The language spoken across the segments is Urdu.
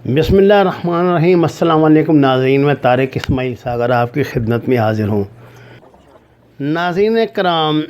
بسم اللہ الرحمن الرحیم۔ السلام علیکم ناظرین، میں طارق اسماعیل ساگر آپ کی خدمت میں حاضر ہوں۔ ناظرین کرام،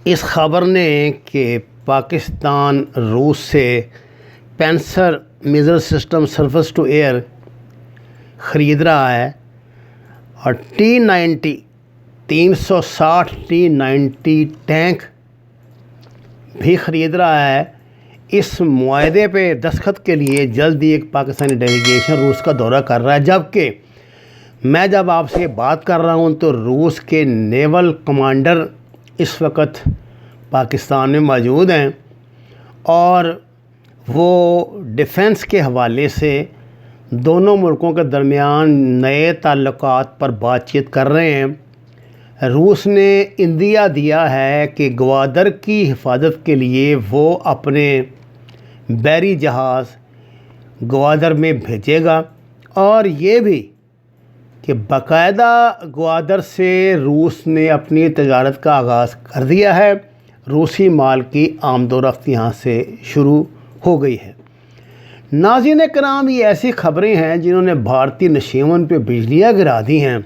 اس خبر نے کہ پاکستان روس سے Pantsir missile system surface to air خرید رہا ہے اور T-90 360 T-90 ٹینک بھی خرید رہا ہے۔ اس معاہدے پہ دستخط کے لیے جلد ہی ایک پاکستانی ڈیلیگیشن روس کا دورہ کر رہا ہے، جبکہ میں جب آپ سے بات کر رہا ہوں تو روس کے نیول کمانڈر اس وقت پاکستان میں موجود ہیں اور وہ ڈیفنس کے حوالے سے دونوں ملکوں کے درمیان نئے تعلقات پر بات چیت کر رہے ہیں۔ روس نے عندیہ دیا ہے کہ گوادر کی حفاظت کے لیے وہ اپنے بحری جہاز گوادر میں بھیجے گا، اور یہ بھی کہ باقاعدہ گوادر سے روس نے اپنی تجارت کا آغاز کر دیا ہے۔ روسی مال کی آمد و رفت یہاں سے شروع ہو گئی ہے۔ ناظرین کرام، یہ ایسی خبریں ہیں جنہوں نے بھارتی نشیمن پہ بجلیاں گرا دی ہیں۔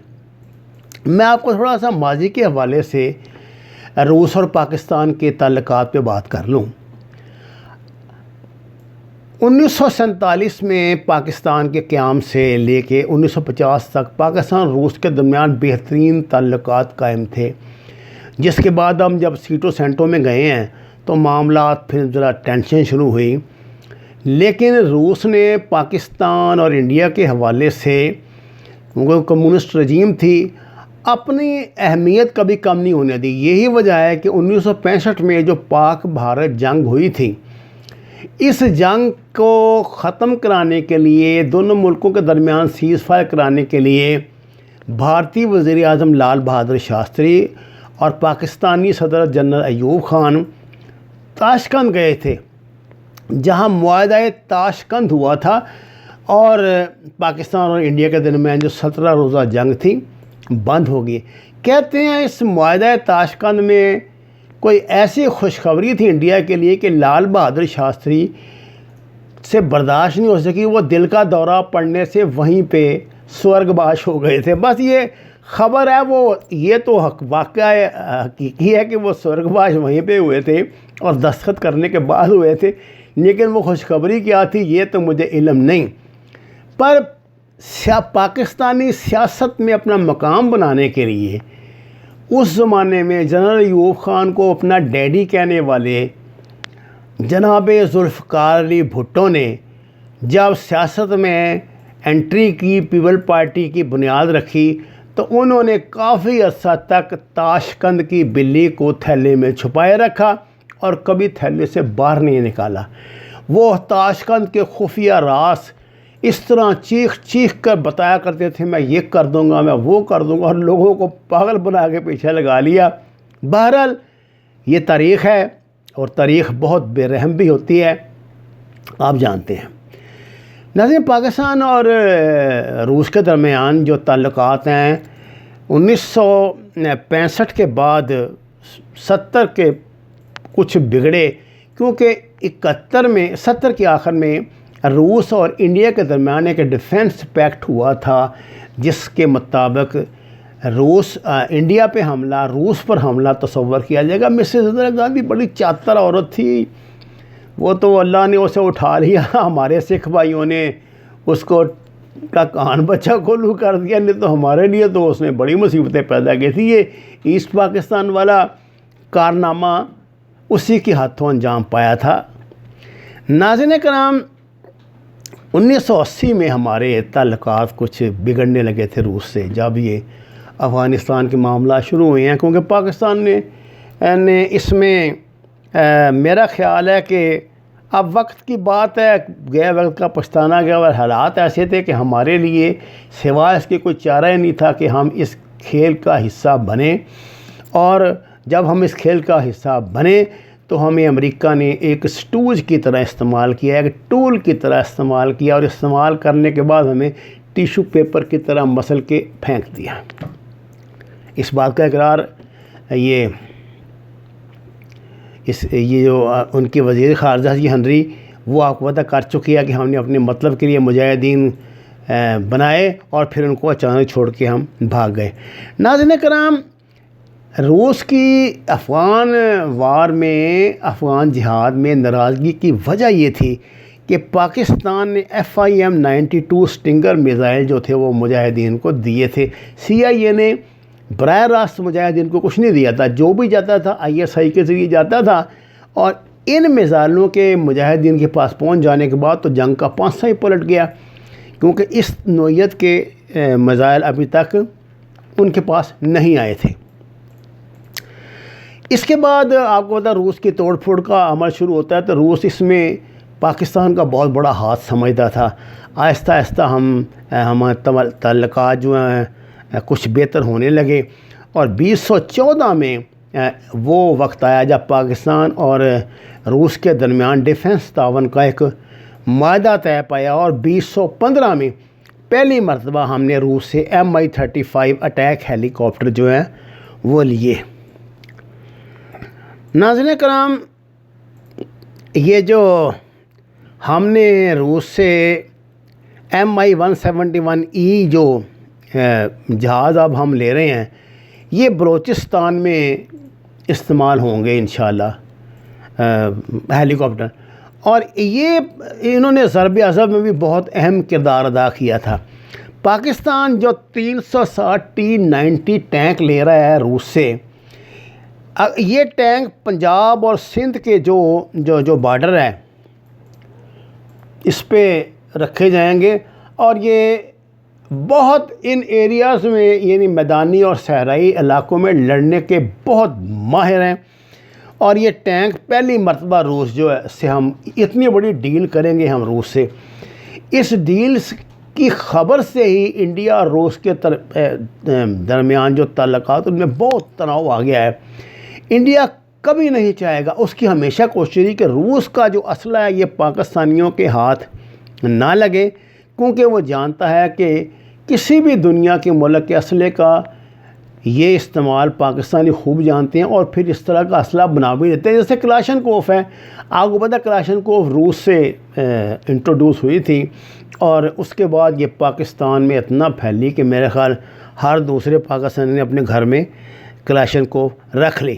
میں آپ کو تھوڑا سا ماضی کے حوالے سے روس اور پاکستان کے تعلقات پہ بات کر لوں۔ 1947 میں پاکستان کے قیام سے لے کے 1950 تک پاکستان روس کے درمیان بہترین تعلقات قائم تھے، جس کے بعد ہم جب سیٹو سینٹو میں گئے ہیں تو معاملات پھر ذرا ٹینشن شروع ہوئی۔ لیکن روس نے پاکستان اور انڈیا کے حوالے سے، کیونکہ کمیونسٹ رجیم تھی، اپنی اہمیت کبھی کم نہیں ہونے دی۔ یہی وجہ ہے کہ 1965 میں جو پاک بھارت جنگ ہوئی تھی، اس جنگ کو ختم کرانے کے لیے، دونوں ملکوں کے درمیان سیز فائر کرانے کے لیے بھارتی وزیر اعظم لال بہادر شاستری اور پاکستانی صدر جنرل ایوب خان تاشقند گئے تھے، جہاں معاہدہ تاشقند ہوا تھا اور پاکستان اور انڈیا کے درمیان جو 17 روزہ جنگ تھی بند ہو گئی۔ کہتے ہیں اس معاہدہ تاشقند میں کوئی ایسی خوشخبری تھی انڈیا کے لیے کہ لال بہادر شاستری سے برداشت نہیں ہو سکی، وہ دل کا دورہ پڑنے سے وہیں پہ سورگ باش ہو گئے تھے۔ بس یہ خبر ہے، وہ یہ تو واقعہ حقیقی ہے کہ وہ سورگ باش وہیں پہ ہوئے تھے اور دستخط کرنے کے بعد ہوئے تھے، لیکن وہ خوشخبری کیا تھی یہ تو مجھے علم نہیں۔ پر پاکستانی سیاست میں اپنا مقام بنانے کے لیے اس زمانے میں جنرل ایوب خان کو اپنا ڈیڈی کہنے والے جناب ذوالفقار علی بھٹو نے جب سیاست میں انٹری کی، پیپل پارٹی کی بنیاد رکھی، تو انہوں نے کافی عرصہ تک تاشقند کی بلی کو تھیلے میں چھپائے رکھا اور کبھی تھیلے سے باہر نہیں نکالا۔ وہ تاشقند کے خفیہ راز اس طرح چیخ چیخ کر بتایا کرتے تھے، میں یہ کر دوں گا، میں وہ کر دوں گا، اور لوگوں کو پاگل بنا کے پیچھے لگا لیا۔ بہرحال یہ تاریخ ہے، اور تاریخ بہت بے رحم بھی ہوتی ہے، آپ جانتے ہیں۔ ناظرین، پاکستان اور روس کے درمیان جو تعلقات ہیں 1965 کے بعد 70 کے کچھ بگڑے، کیونکہ 70 کے آخر میں روس اور انڈیا کے درمیان ایک ڈیفنس پیکٹ ہوا تھا، جس کے مطابق انڈیا پہ حملہ، روس پر حملہ تصور کیا جائے گا۔ مسز اندرا گاندھی بڑی چاتر عورت تھی، وہ تو اللہ نے اسے اٹھا لیا، ہمارے سکھ بھائیوں نے اس کو کا کان بچہ کھولو کر دیا، نہیں تو ہمارے لیے تو اس نے بڑی مصیبتیں پیدا کی تھی۔ یہ ایسٹ پاکستان والا کارنامہ اسی کے ہاتھوں انجام پایا تھا۔ ناظرین کرام، 1980 میں ہمارے تعلقات کچھ بگڑنے لگے تھے روس سے، جب یہ افغانستان کے معاملات شروع ہوئے ہیں، کیونکہ پاکستان نے اس میں میرا خیال ہے کہ اب وقت کی بات ہے، گئے وقت کا پچھتانا گیا، اور حالات ایسے تھے کہ ہمارے لیے سوائے اس کے کوئی چارہ ہی نہیں تھا کہ ہم اس کھیل کا حصہ بنیں، اور جب ہم اس کھیل کا حصہ بنے تو ہمیں امریکہ نے ایک سٹوج کی طرح استعمال کیا، ایک ٹول کی طرح استعمال کیا، اور استعمال کرنے کے بعد ہمیں ٹیشو پیپر کی طرح مسل کے پھینک دیا۔ اس بات کا اقرار یہ جو ان کے وزیر خارجہ ہنری وہ آپ کو پتہ کر چکی ہے کہ ہم نے اپنے مطلب کے لیے مجاہدین بنائے اور پھر ان کو اچانک چھوڑ کے ہم بھاگ گئے۔ ناظرین کرام، روس کی افغان وار میں، افغان جہاد میں ناراضگی کی وجہ یہ تھی کہ پاکستان نے FIM-92 اسٹنگر میزائل جو تھے وہ مجاہدین کو دیے تھے۔ CIA نے براہ راست مجاہدین کو کچھ نہیں دیا تھا، جو بھی جاتا تھا ISI کے ذریعے جاتا تھا، اور ان میزائلوں کے مجاہدین کے پاس پہنچ جانے کے بعد تو جنگ کا پانسہ ہی پلٹ گیا، کیونکہ اس نوعیت کے میزائل ابھی تک ان کے پاس نہیں آئے تھے۔ اس کے بعد آپ کو پتا روس کی توڑ پھوڑ کا عمل شروع ہوتا ہے، تو روس اس میں پاکستان کا بہت بڑا ہاتھ سمجھتا تھا۔ آہستہ آہستہ ہمارے تعلقات جو ہیں کچھ بہتر ہونے لگے، اور 2014 میں وہ وقت آیا جب پاکستان اور روس کے درمیان ڈیفنس تعاون کا ایک معاہدہ طے پایا، اور 2015 میں پہلی مرتبہ ہم نے روس سے Mi-35 اٹیک ہیلی کاپٹر جو ہیں وہ لیے۔ ناظرین کرام، یہ جو ہم نے روس سے Mi-171E جو جہاز اب ہم لے رہے ہیں، یہ بلوچستان میں استعمال ہوں گے انشاءاللہ ہیلی کاپٹر، اور یہ انہوں نے ضرب عضب میں بھی بہت اہم کردار ادا کیا تھا۔ پاکستان جو 360 T-90 ٹینک لے رہا ہے روس سے، یہ ٹینک پنجاب اور سندھ کے جو بارڈر ہے اس پہ رکھے جائیں گے، اور یہ بہت ان ایریاز میں یعنی میدانی اور صحرائی علاقوں میں لڑنے کے بہت ماہر ہیں، اور یہ ٹینک پہلی مرتبہ روس جو ہے سے ہم اتنی بڑی ڈیل کریں گے ہم روس سے۔ اس ڈیل کی خبر سے ہی انڈیا اور روس کے درمیان جو تعلقات ان میں بہت تناؤ آ گیا ہے۔ انڈیا کبھی نہیں چاہے گا، اس کی ہمیشہ کوشش رہی کہ روس کا جو اسلحہ ہے یہ پاکستانیوں کے ہاتھ نہ لگے، کیونکہ وہ جانتا ہے کہ کسی بھی دنیا کے ملک کے اسلحے کا یہ استعمال پاکستانی خوب جانتے ہیں، اور پھر اس طرح کا اسلحہ بنا بھی دیتے ہیں۔ جیسے کلاشن کوف ہے، آپ کو پتہ کلاشن کوف روس سے انٹروڈیوس ہوئی تھی، اور اس کے بعد یہ پاکستان میں اتنا پھیلی کہ میرے خیال ہر دوسرے پاکستانی نے اپنے گھر میں کلاشن کوف رکھ لی۔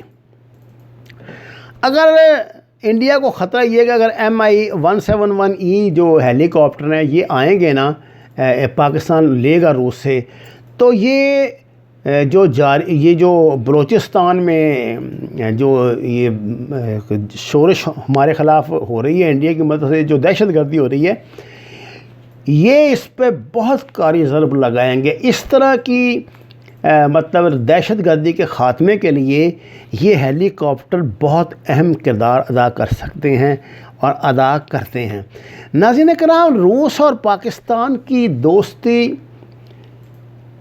اگر انڈیا کو خطرہ یہ کہ اگر Mi-171E جو ہیلی کاپٹر ہیں یہ آئیں گے نا، پاکستان لے گا روس سے، تو یہ جو بلوچستان میں جو یہ شورش ہمارے خلاف ہو رہی ہے انڈیا کی مدد سے، جو دہشت گردی ہو رہی ہے، یہ اس پہ بہت کاری ضرب لگائیں گے۔ اس طرح کی مطلب دہشت گردی کے خاتمے کے لیے یہ ہیلی کاپٹر بہت اہم کردار ادا کر سکتے ہیں اور ادا کرتے ہیں۔ ناظرین کرام، روس اور پاکستان کی دوستی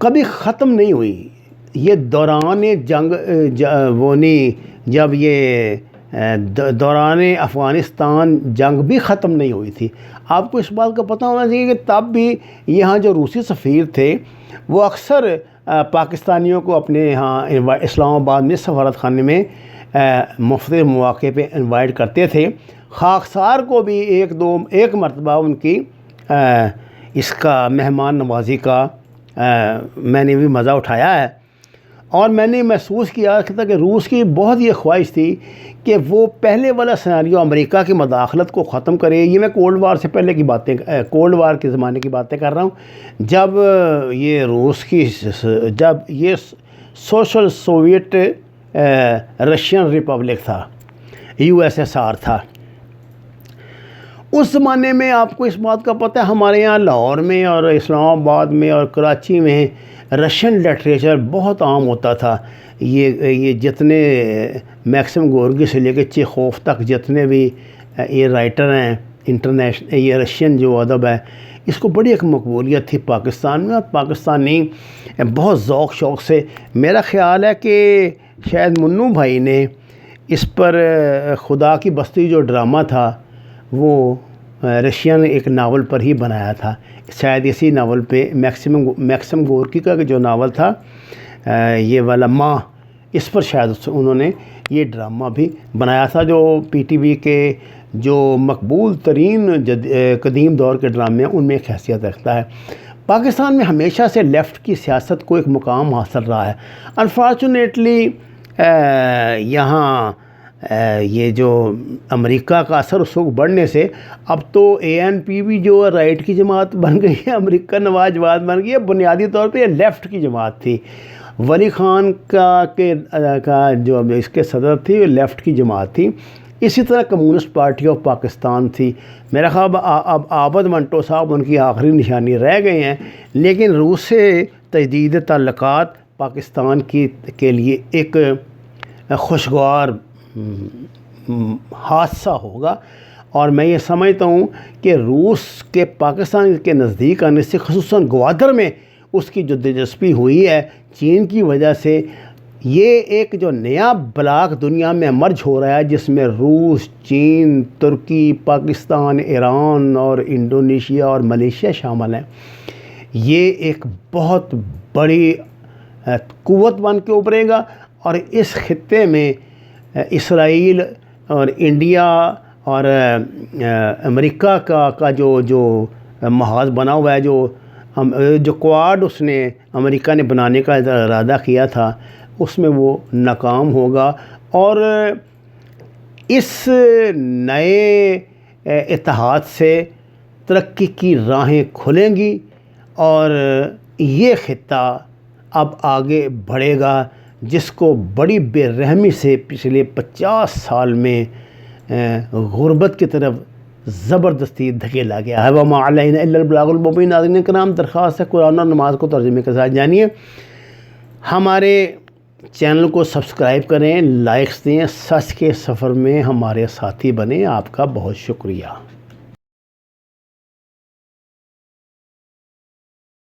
کبھی ختم نہیں ہوئی۔ یہ دوران جنگ جب یہ دوران افغانستان جنگ بھی ختم نہیں ہوئی تھی۔ آپ کو اس بات کا پتہ ہونا چاہیے کہ تب بھی یہاں جو روسی سفیر تھے وہ اکثر پاکستانیوں کو اپنے یہاں اسلام آباد میں سفارت خانے میں مختلف مواقع پہ انوائٹ کرتے تھے۔ خاکسار کو بھی ایک مرتبہ ان کی اس کا مہمان نوازی کا میں نے بھی مزہ اٹھایا ہے، اور میں نے محسوس کیا تھا کہ روس کی بہت یہ خواہش تھی کہ وہ پہلے والا سیناریو امریکہ کی مداخلت کو ختم کرے۔ یہ میں کولڈ وار سے پہلے کی باتیں، کولڈ وار کے زمانے کی باتیں کر رہا ہوں، جب یہ سوشل سوویٹ رشین ریپبلک تھا، USSR تھا۔ اس زمانے میں آپ کو اس بات کا پتہ ہے ہمارے یہاں لاہور میں اور اسلام آباد میں اور کراچی میں رشین لٹریچر بہت عام ہوتا تھا۔ یہ جتنے میکسم گورکی سے لے کے چیخوف تک جتنے بھی یہ رائٹر ہیں انٹرنیشنل، یہ رشین جو ادب ہے اس کو بڑی ایک مقبولیت تھی پاکستان میں، اور پاکستانی بہت ذوق شوق سے، میرا خیال ہے کہ شاید منو بھائی نے اس پر خدا کی بستی جو ڈرامہ تھا وہ رشین ایک ناول پر ہی بنایا تھا، شاید اسی ناول پہ میکسم گورکی کا جو ناول تھا یہ والا ماں، اس پر شاید انہوں نے یہ ڈرامہ بھی بنایا تھا، جو PTV کے جو مقبول ترین قدیم دور کے ڈرامے ہیں ان میں ایک حیثیت رکھتا ہے۔ پاکستان میں ہمیشہ سے لیفٹ کی سیاست کو ایک مقام حاصل رہا ہے۔ انفارچونیٹلی یہاں یہ جو امریکہ کا اثر اس وقت بڑھنے سے اب تو ANP بھی جو رائٹ کی جماعت بن گئی ہے، امریکہ نواز جماعت بن گئی ہے۔ بنیادی طور پہ یہ لیفٹ کی جماعت تھی۔ ولی خان کا جو اس کے صدر تھی وہ لیفٹ کی جماعت تھی۔ اسی طرح کمیونسٹ پارٹی آف پاکستان تھی۔ میرا خیال اب عابد منٹو صاحب ان کی آخری نشانی رہ گئے ہیں، لیکن روس سے تجدید تعلقات پاکستان کے لیے ایک خوشگوار حادثہ ہوگا، اور میں یہ سمجھتا ہوں کہ روس کے پاکستان کے نزدیک آنے سے خصوصاً گوادر میں اس کی جو دلچسپی ہوئی ہے چین کی وجہ سے، یہ ایک جو نیا بلاک دنیا میں مرج ہو رہا ہے جس میں روس، چین، ترکی، پاکستان، ایران اور انڈونیشیا اور ملیشیا شامل ہیں، یہ ایک بہت بڑی قوت بن کے ابھرے گا، اور اس خطے میں اسرائیل اور انڈیا اور امریکہ کا جو محاذ بنا ہوا ہے، جو کوآڈ اس نے امریکہ نے بنانے کا ارادہ کیا تھا، اس میں وہ ناکام ہوگا، اور اس نئے اتحاد سے ترقی کی راہیں کھلیں گی، اور یہ خطہ اب آگے بڑھے گا جس کو بڑی بے رحمی سے پچھلے 50 سال میں غربت کی طرف زبردستی دھکیلا گیا ہے۔ وَمَا عَلَيْنَا إِلَّا الْبَلَاغُ الْمُبِينُ۔ ناظرین کرام، درخواست ہے قرآن اور نماز کو ترجمے کے ساتھ جانیے، ہمارے چینل کو سبسکرائب کریں، لائکس دیں، سچ کے سفر میں ہمارے ساتھی بنیں۔ آپ کا بہت شکریہ۔